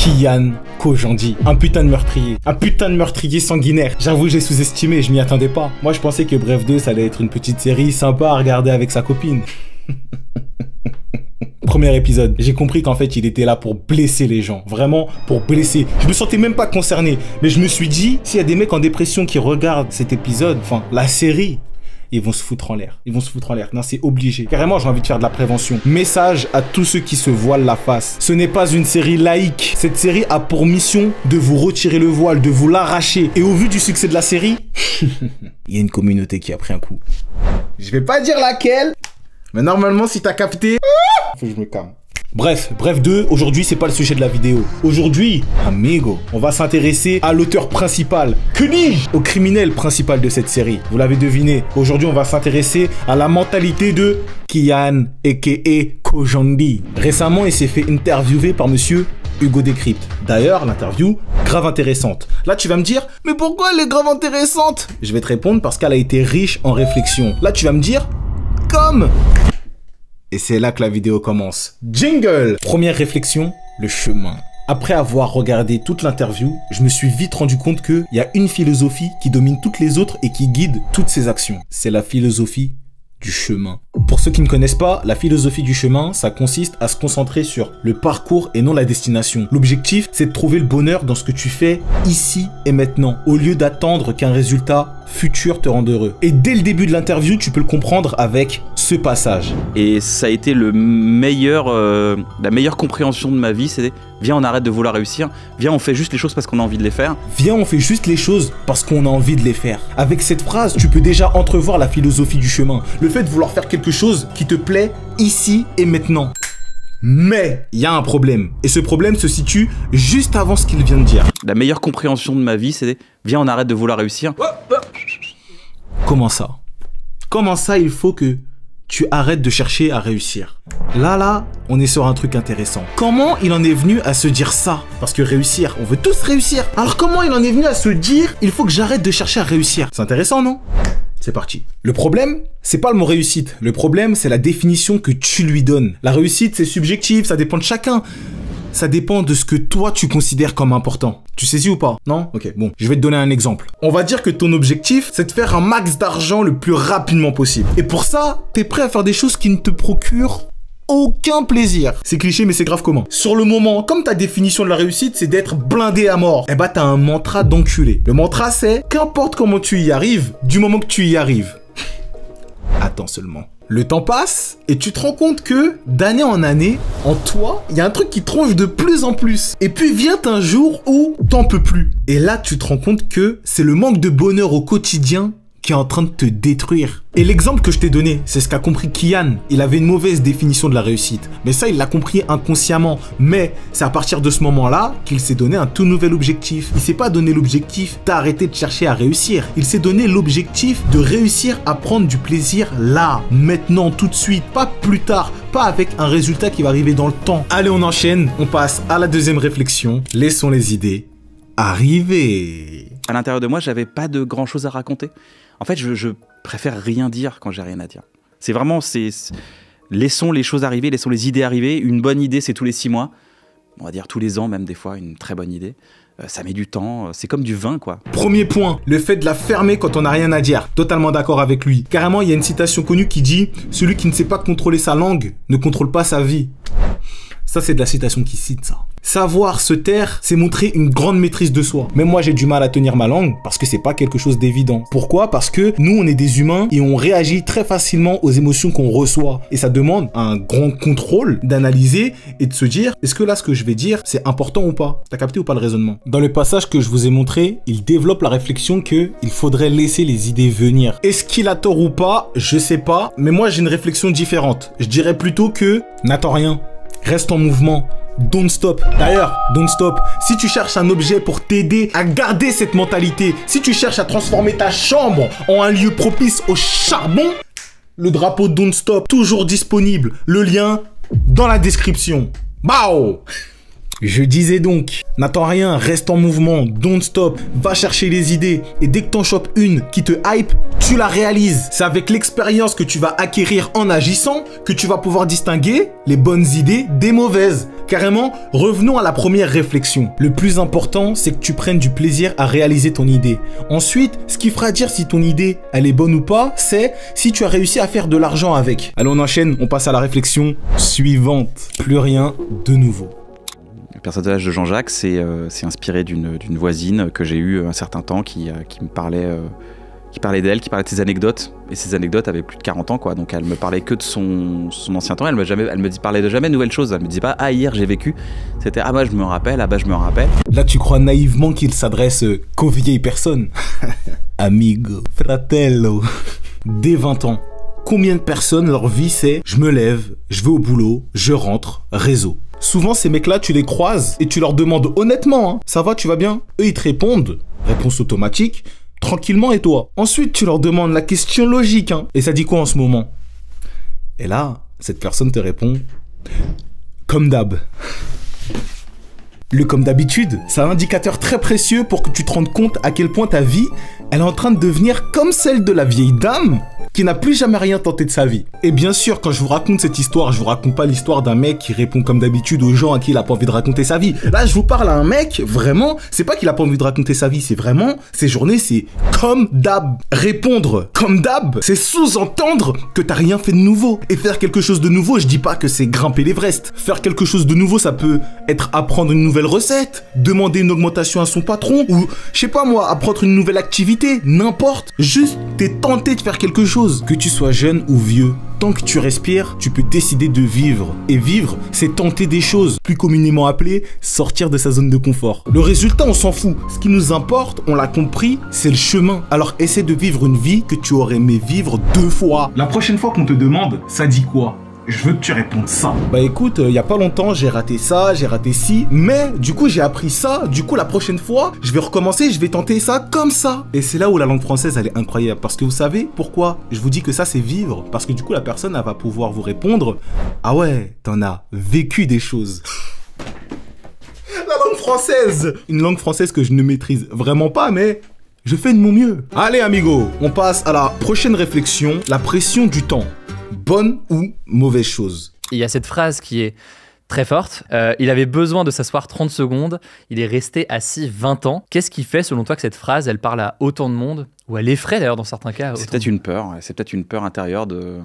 Kian Kojandi. Un putain de meurtrier. Un putain de meurtrier sanguinaire. J'avoue, j'ai sous-estimé, je m'y attendais pas. Moi, je pensais que Bref 2, ça allait être une petite série sympa à regarder avec sa copine. Premier épisode, j'ai compris qu'en fait, il était là pour blesser les gens. Vraiment, pour blesser. Je me sentais même pas concerné. Mais je me suis dit, s'il y a des mecs en dépression qui regardent cet épisode, enfin, la série, ils vont se foutre en l'air. Ils vont se foutre en l'air. Non, c'est obligé. Carrément, j'ai envie de faire de la prévention. Message à tous ceux qui se voilent la face. Ce n'est pas une série laïque. Cette série a pour mission de vous retirer le voile, de vous l'arracher. Et au vu du succès de la série, il y a une communauté qui a pris un coup. Je vais pas dire laquelle, mais normalement, si t'as capté, faut que je me calme. Bref, Bref 2, aujourd'hui, c'est pas le sujet de la vidéo. Aujourd'hui, amigo, on va s'intéresser à l'auteur principal, que dis-je, au criminel principal de cette série. Vous l'avez deviné, aujourd'hui, on va s'intéresser à la mentalité de Kian, a.k.a. Kojandi. Récemment, il s'est fait interviewer par monsieur Hugo Décrypte. D'ailleurs, l'interview, grave intéressante. Là, tu vas me dire, mais pourquoi elle est grave intéressante? Je vais te répondre parce qu'elle a été riche en réflexion. Là, tu vas me dire, comme... Et c'est là que la vidéo commence. Jingle! Première réflexion, le chemin. Après avoir regardé toute l'interview, je me suis vite rendu compte qu'il y a une philosophie qui domine toutes les autres et qui guide toutes ses actions. C'est la philosophie du chemin. Pour ceux qui ne connaissent pas, la philosophie du chemin, ça consiste à se concentrer sur le parcours et non la destination. L'objectif, c'est de trouver le bonheur dans ce que tu fais ici et maintenant, au lieu d'attendre qu'un résultat futur te rende heureux. Et dès le début de l'interview, tu peux le comprendre avec ce passage. Et ça a été la meilleure compréhension de ma vie, c'est viens, on arrête de vouloir réussir, viens, on fait juste les choses parce qu'on a envie de les faire. Viens, on fait juste les choses parce qu'on a envie de les faire. Avec cette phrase, tu peux déjà entrevoir la philosophie du chemin. Le fait de vouloir faire quelque chose qui te plaît ici et maintenant. Mais il y a un problème. Et ce problème se situe juste avant ce qu'il vient de dire. La meilleure compréhension de ma vie, c'est viens, on arrête de vouloir réussir. Comment ça? Comment ça, il faut que tu arrêtes de chercher à réussir? Là, on est sur un truc intéressant. Comment il en est venu à se dire ça? Parce que réussir, on veut tous réussir. Alors comment il en est venu à se dire, il faut que j'arrête de chercher à réussir? C'est intéressant, non? C'est parti. Le problème, c'est pas le mot réussite. Le problème, c'est la définition que tu lui donnes. La réussite, c'est subjectif, ça dépend de chacun. Ça dépend de ce que toi, tu considères comme important. Tu saisis ou pas? Non? Ok, bon. Je vais te donner un exemple. On va dire que ton objectif, c'est de faire un max d'argent le plus rapidement possible. Et pour ça, t'es prêt à faire des choses qui ne te procurent aucun plaisir. C'est cliché, mais c'est grave comment? Sur le moment, comme ta définition de la réussite, c'est d'être blindé à mort, eh bah t'as un mantra d'enculé. Le mantra, c'est qu'importe comment tu y arrives, du moment que tu y arrives. Attends seulement. Le temps passe et tu te rends compte que d'année en année, en toi, il y a un truc qui tronche de plus en plus. Et puis vient un jour où t'en peux plus. Et là, tu te rends compte que c'est le manque de bonheur au quotidien qui est en train de te détruire. Et l'exemple que je t'ai donné, c'est ce qu'a compris Kian. Il avait une mauvaise définition de la réussite. Mais ça, il l'a compris inconsciemment. Mais c'est à partir de ce moment-là qu'il s'est donné un tout nouvel objectif. Il s'est pas donné l'objectif d'arrêter de chercher à réussir. Il s'est donné l'objectif de réussir à prendre du plaisir là, maintenant, tout de suite. Pas plus tard, pas avec un résultat qui va arriver dans le temps. Allez, on enchaîne. On passe à la deuxième réflexion. Laissons les idées arriver. À l'intérieur de moi, j'avais pas de grand chose à raconter. En fait, je préfère rien dire quand j'ai rien à dire. C'est vraiment, laissons les choses arriver, laissons les idées arriver. Une bonne idée, c'est tous les 6 mois. On va dire tous les ans, même des fois, une très bonne idée. Ça met du temps, c'est comme du vin, quoi. Premier point, le fait de la fermer quand on n'a rien à dire. Totalement d'accord avec lui. Carrément, il y a une citation connue qui dit « Celui qui ne sait pas contrôler sa langue ne contrôle pas sa vie ». Ça, c'est de la citation qui cite ça. Savoir se taire, c'est montrer une grande maîtrise de soi. Même moi, j'ai du mal à tenir ma langue parce que c'est pas quelque chose d'évident. Pourquoi? Parce que nous, on est des humains et on réagit très facilement aux émotions qu'on reçoit. Et ça demande un grand contrôle d'analyser et de se dire, est-ce que là, ce que je vais dire, c'est important ou pas? T'as capté ou pas le raisonnement? Dans le passage que je vous ai montré, il développe la réflexion qu'il faudrait laisser les idées venir. Est-ce qu'il a tort ou pas? Je sais pas. Mais moi, j'ai une réflexion différente. Je dirais plutôt que n'attends rien. Reste en mouvement. Don't stop. D'ailleurs, don't stop. Si tu cherches un objet pour t'aider à garder cette mentalité, si tu cherches à transformer ta chambre en un lieu propice au charbon, le drapeau Don't Stop, toujours disponible. Le lien dans la description. Bao! Je disais donc, n'attends rien, reste en mouvement, don't stop, va chercher les idées et dès que t'en chopes une qui te hype, tu la réalises. C'est avec l'expérience que tu vas acquérir en agissant que tu vas pouvoir distinguer les bonnes idées des mauvaises. Carrément, revenons à la première réflexion. Le plus important, c'est que tu prennes du plaisir à réaliser ton idée. Ensuite, ce qui fera dire si ton idée, elle est bonne ou pas, c'est si tu as réussi à faire de l'argent avec. Allez, on enchaîne, on passe à la réflexion suivante. Plus rien de nouveau. Le personnage de Jean-Jacques s'est inspiré d'une voisine que j'ai eue un certain temps qui me parlait, qui parlait d'elle, qui parlait de ses anecdotes. Et ses anecdotes avaient plus de 40 ans, quoi. Donc elle me parlait que de son ancien temps. Elle me parlait de jamais de nouvelles choses. Elle me disait pas, ah, hier j'ai vécu. C'était, ah bah je me rappelle, ah bah je me rappelle. Là, tu crois naïvement qu'il s'adresse qu'aux vieilles personnes. Amigo, fratello. Dès 20 ans, combien de personnes, leur vie c'est je me lève, je vais au boulot, je rentre, réseau. Souvent, ces mecs-là, tu les croises et tu leur demandes honnêtement, hein, ça va, tu vas bien? Eux, ils te répondent, réponse automatique, tranquillement, et toi? Ensuite, tu leur demandes la question logique, hein, et ça dit quoi en ce moment? Et là, cette personne te répond, comme d'hab. Le comme d'habitude, c'est un indicateur très précieux pour que tu te rendes compte à quel point ta vie, elle est en train de devenir comme celle de la vieille dame qui n'a plus jamais rien tenté de sa vie. Et bien sûr, quand je vous raconte cette histoire, je vous raconte pas l'histoire d'un mec qui répond comme d'habitude aux gens à qui il a pas envie de raconter sa vie. Là, je vous parle à un mec, vraiment, c'est pas qu'il a pas envie de raconter sa vie, c'est vraiment, ses journées, c'est comme d'hab. Répondre comme d'hab, c'est sous-entendre que t'as rien fait de nouveau. Et faire quelque chose de nouveau, je dis pas que c'est grimper l'Everest. Faire quelque chose de nouveau, ça peut être apprendre une nouvelle recette, demander une augmentation à son patron, ou, je sais pas moi, apprendre une nouvelle activité, n'importe. Juste, t'es tenté de faire quelque chose. Que tu sois jeune ou vieux, tant que tu respires, tu peux décider de vivre. Et vivre, c'est tenter des choses, plus communément appelées sortir de sa zone de confort. Le résultat, on s'en fout. Ce qui nous importe, on l'a compris, c'est le chemin. Alors essaie de vivre une vie que tu aurais aimé vivre 2 fois. La prochaine fois qu'on te demande, ça dit quoi? Je veux que tu répondes ça. Bah écoute, il y a pas longtemps, j'ai raté ça, j'ai raté ci, mais du coup j'ai appris ça, du coup la prochaine fois, je vais recommencer, je vais tenter ça comme ça. Et c'est là où la langue française, elle est incroyable, parce que vous savez pourquoi je vous dis que ça c'est vivre? Parce que du coup la personne, elle va pouvoir vous répondre, ah ouais, t'en as vécu des choses. La langue française, une langue française que je ne maîtrise vraiment pas, mais je fais de mon mieux. Allez amigo, on passe à la prochaine réflexion, la pression du temps. Bonne ou mauvaise chose? Il y a cette phrase qui est très forte. Il avait besoin de s'asseoir 30 secondes. Il est resté assis 20 ans. Qu'est-ce qui fait, selon toi, que cette phrase, elle parle à autant de monde? Ou elle effraie, d'ailleurs, dans certains cas. C'est peut-être une peur. C'est peut-être une peur intérieure de...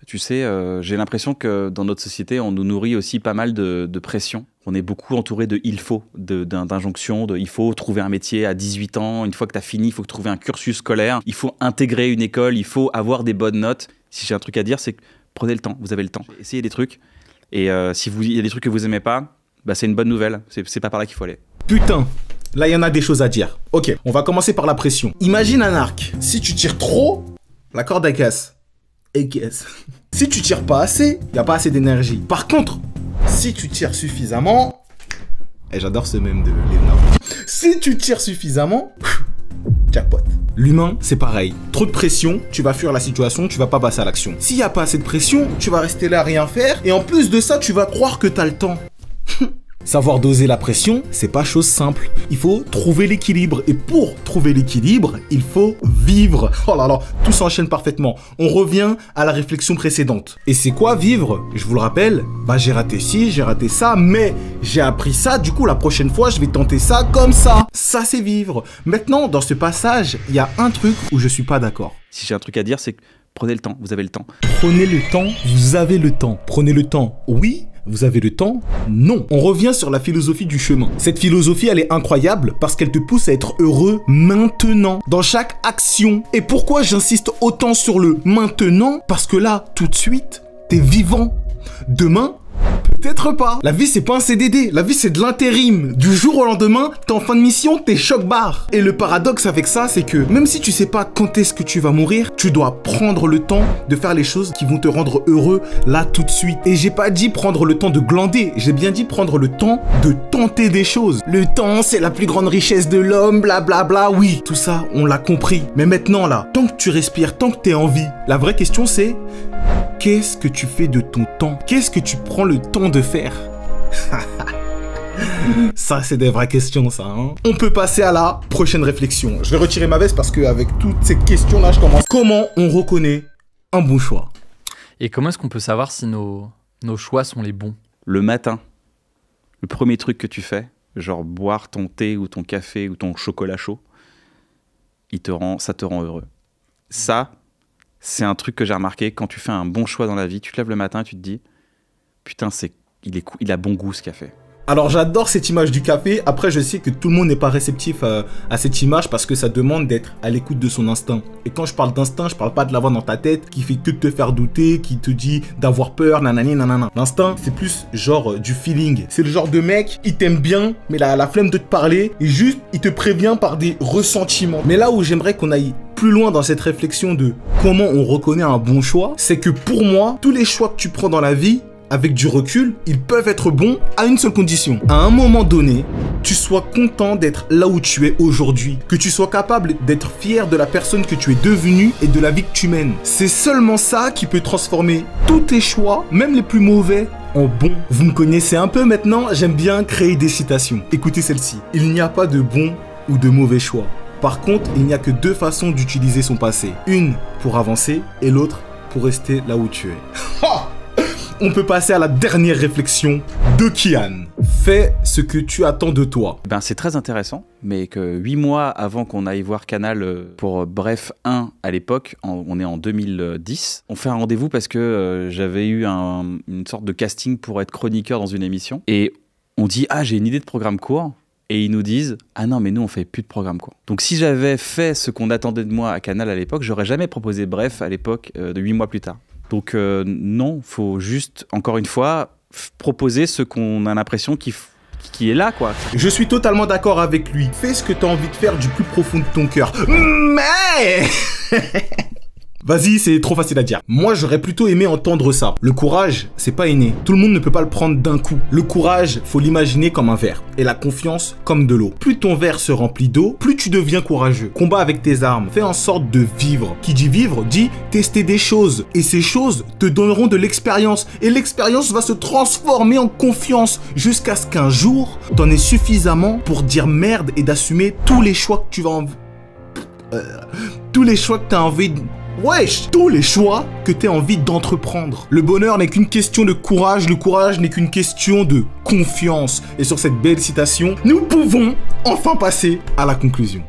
Tu sais, j'ai l'impression que dans notre société, on nous nourrit aussi pas mal de pression. On est beaucoup entouré de « il faut », d'injonctions, de « il faut trouver un métier à 18 ans. Une fois que tu as fini, il faut trouver un cursus scolaire. Il faut intégrer une école. Il faut avoir des bonnes notes. » Si j'ai un truc à dire, c'est que prenez le temps, vous avez le temps. Essayez des trucs. Et si il y a des trucs que vous aimez pas, bah c'est une bonne nouvelle. C'est pas par là qu'il faut aller. Putain, là il y en a des choses à dire. Ok, on va commencer par la pression. Imagine un arc. Si tu tires trop, la corde elle casse. Et casse. Si tu tires pas assez, il n'y a pas assez d'énergie. Par contre, si tu tires suffisamment... Et j'adore ce mème de Léonard. Si tu tires suffisamment... Jackpot. L'humain, c'est pareil. Trop de pression, tu vas fuir la situation, tu vas pas passer à l'action. S'il n'y a pas assez de pression, tu vas rester là à rien faire, et en plus de ça, tu vas croire que t'as le temps. Savoir doser la pression, c'est pas chose simple. Il faut trouver l'équilibre. Et pour trouver l'équilibre, il faut vivre. Oh là là, tout s'enchaîne parfaitement. On revient à la réflexion précédente. Et c'est quoi vivre? Je vous le rappelle, bah j'ai raté ci, j'ai raté ça, mais j'ai appris ça, du coup la prochaine fois, je vais tenter ça comme ça. Ça, c'est vivre. Maintenant, dans ce passage, il y a un truc où je suis pas d'accord. Si j'ai un truc à dire, c'est que prenez le temps, vous avez le temps. Prenez le temps, vous avez le temps. Prenez le temps, oui. Vous avez le temps? Non. On revient sur la philosophie du chemin. Cette philosophie, elle est incroyable parce qu'elle te pousse à être heureux maintenant, dans chaque action. Et pourquoi j'insiste autant sur le maintenant? Parce que là, tout de suite, t'es vivant. Demain, peut-être pas. La vie, c'est pas un CDD. La vie, c'est de l'intérim. Du jour au lendemain, t'es en fin de mission, t'es choc-barre. Et le paradoxe avec ça, c'est que même si tu sais pas quand est-ce que tu vas mourir, tu dois prendre le temps de faire les choses qui vont te rendre heureux là tout de suite. Et j'ai pas dit prendre le temps de glander. J'ai bien dit prendre le temps de tenter des choses. Le temps, c'est la plus grande richesse de l'homme, blablabla. Oui, tout ça, on l'a compris. Mais maintenant là, tant que tu respires, tant que t'es en vie, la vraie question c'est... Qu'est-ce que tu fais de ton temps? Qu'est-ce que tu prends le temps de faire? Ça, c'est des vraies questions, ça. Hein. On peut passer à la prochaine réflexion. Je vais retirer ma veste parce qu'avec toutes ces questions-là, je commence. Comment on reconnaît un bon choix? Et comment est-ce qu'on peut savoir si nos choix sont les bons? Le matin, le premier truc que tu fais, genre boire ton thé ou ton café ou ton chocolat chaud, ça te rend heureux. Ça, c'est un truc que j'ai remarqué. Quand tu fais un bon choix dans la vie, tu te lèves le matin et tu te dis « Putain, il a bon goût ce café ». Alors j'adore cette image du café. Après je sais que tout le monde n'est pas réceptif à cette image parce que ça demande d'être à l'écoute de son instinct. Et quand je parle d'instinct, je parle pas de la voix dans ta tête qui fait que de te faire douter, qui te dit d'avoir peur, nanani nanana. L'instinct c'est plus genre du feeling. C'est le genre de mec, il t'aime bien, mais la flemme de te parler et juste il te prévient par des ressentiments. Mais là où j'aimerais qu'on aille plus loin dans cette réflexion de comment on reconnaît un bon choix, c'est que pour moi, tous les choix que tu prends dans la vie, avec du recul, ils peuvent être bons à une seule condition. À un moment donné, tu sois content d'être là où tu es aujourd'hui. Que tu sois capable d'être fier de la personne que tu es devenue et de la vie que tu mènes. C'est seulement ça qui peut transformer tous tes choix, même les plus mauvais, en bons. Vous me connaissez un peu maintenant, j'aime bien créer des citations. Écoutez celle-ci. Il n'y a pas de bon ou de mauvais choix. Par contre, il n'y a que deux façons d'utiliser son passé. Une pour avancer et l'autre pour rester là où tu es. On peut passer à la dernière réflexion de Kian. Fais ce que tu attends de toi. Ben, c'est très intéressant, mais que 8 mois avant qu'on aille voir Canal pour Bref 1 à l'époque, on est en 2010, on fait un rendez-vous parce que j'avais eu une sorte de casting pour être chroniqueur dans une émission. Et on dit « Ah, j'ai une idée de programme court ». Et ils nous disent « Ah non, mais nous, on fait plus de programme court ». Donc si j'avais fait ce qu'on attendait de moi à Canal à l'époque, j'aurais jamais proposé Bref à l'époque de 8 mois plus tard. Donc non, faut juste, encore une fois, proposer ce qu'on a l'impression qui est là, quoi. Je suis totalement d'accord avec lui. Fais ce que tu as envie de faire du plus profond de ton cœur. Mais... Vas-y, c'est trop facile à dire. Moi, j'aurais plutôt aimé entendre ça. Le courage, c'est pas inné. Tout le monde ne peut pas le prendre d'un coup. Le courage, faut l'imaginer comme un verre. Et la confiance comme de l'eau. Plus ton verre se remplit d'eau, plus tu deviens courageux. Combat avec tes armes. Fais en sorte de vivre. Qui dit vivre, dit tester des choses. Et ces choses te donneront de l'expérience. Et l'expérience va se transformer en confiance. Jusqu'à ce qu'un jour, t'en aies suffisamment pour dire merde et d'assumer tous les choix que tu vas tous les choix que t'as envie de... Wesh, tous les choix que tu as envie d'entreprendre. Le bonheur n'est qu'une question de courage, le courage n'est qu'une question de confiance. Et sur cette belle citation, nous pouvons enfin passer à la conclusion.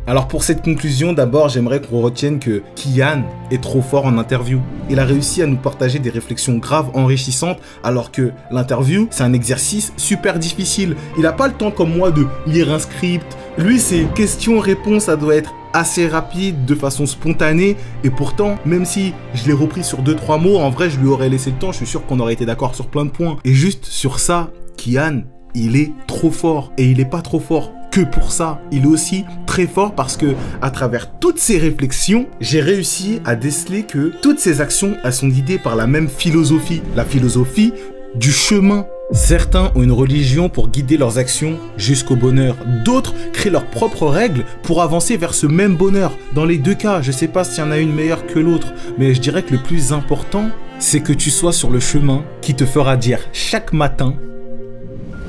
Alors pour cette conclusion, d'abord j'aimerais qu'on retienne que Kian est trop fort en interview. Il a réussi à nous partager des réflexions graves, enrichissantes, alors que l'interview, c'est un exercice super difficile. Il n'a pas le temps comme moi de lire un script. Lui, ses questions-réponses, ça doit être assez rapide, de façon spontanée. Et pourtant, même si je l'ai repris sur 2-3 mots, en vrai, je lui aurais laissé le temps. Je suis sûr qu'on aurait été d'accord sur plein de points. Et juste sur ça, Kian, il est trop fort. Et il n'est pas trop fort que pour ça. Il est aussi très fort parce que, à travers toutes ces réflexions, j'ai réussi à déceler que toutes ces actions, elles sont guidées par la même philosophie. La philosophie du chemin. Certains ont une religion pour guider leurs actions jusqu'au bonheur. D'autres créent leurs propres règles pour avancer vers ce même bonheur. Dans les deux cas, je sais pas s'il y en a une meilleure que l'autre, mais je dirais que le plus important, c'est que tu sois sur le chemin qui te fera dire chaque matin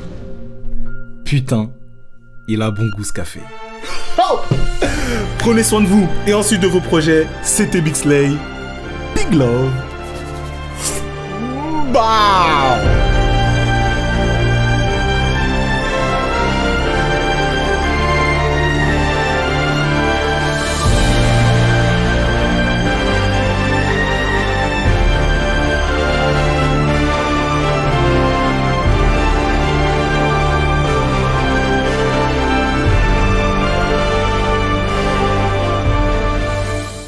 « Putain, il a bon goût ce café. » Oh, prenez soin de vous et ensuite de vos projets. C'était Big Slay. Big love. Bah.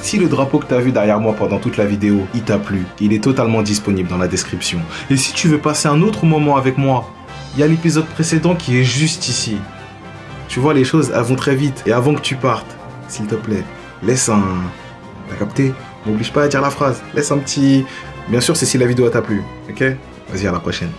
Si le drapeau que tu as vu derrière moi pendant toute la vidéo, il t'a plu, il est totalement disponible dans la description. Et si tu veux passer un autre moment avec moi, il y a l'épisode précédent qui est juste ici. Tu vois, les choses, elles vont très vite. Et avant que tu partes, s'il te plaît, laisse un... T'as capté? N'oblige pas à dire la phrase. Laisse un petit... Bien sûr, c'est si la vidéo t'a plu, ok? Vas-y, à la prochaine.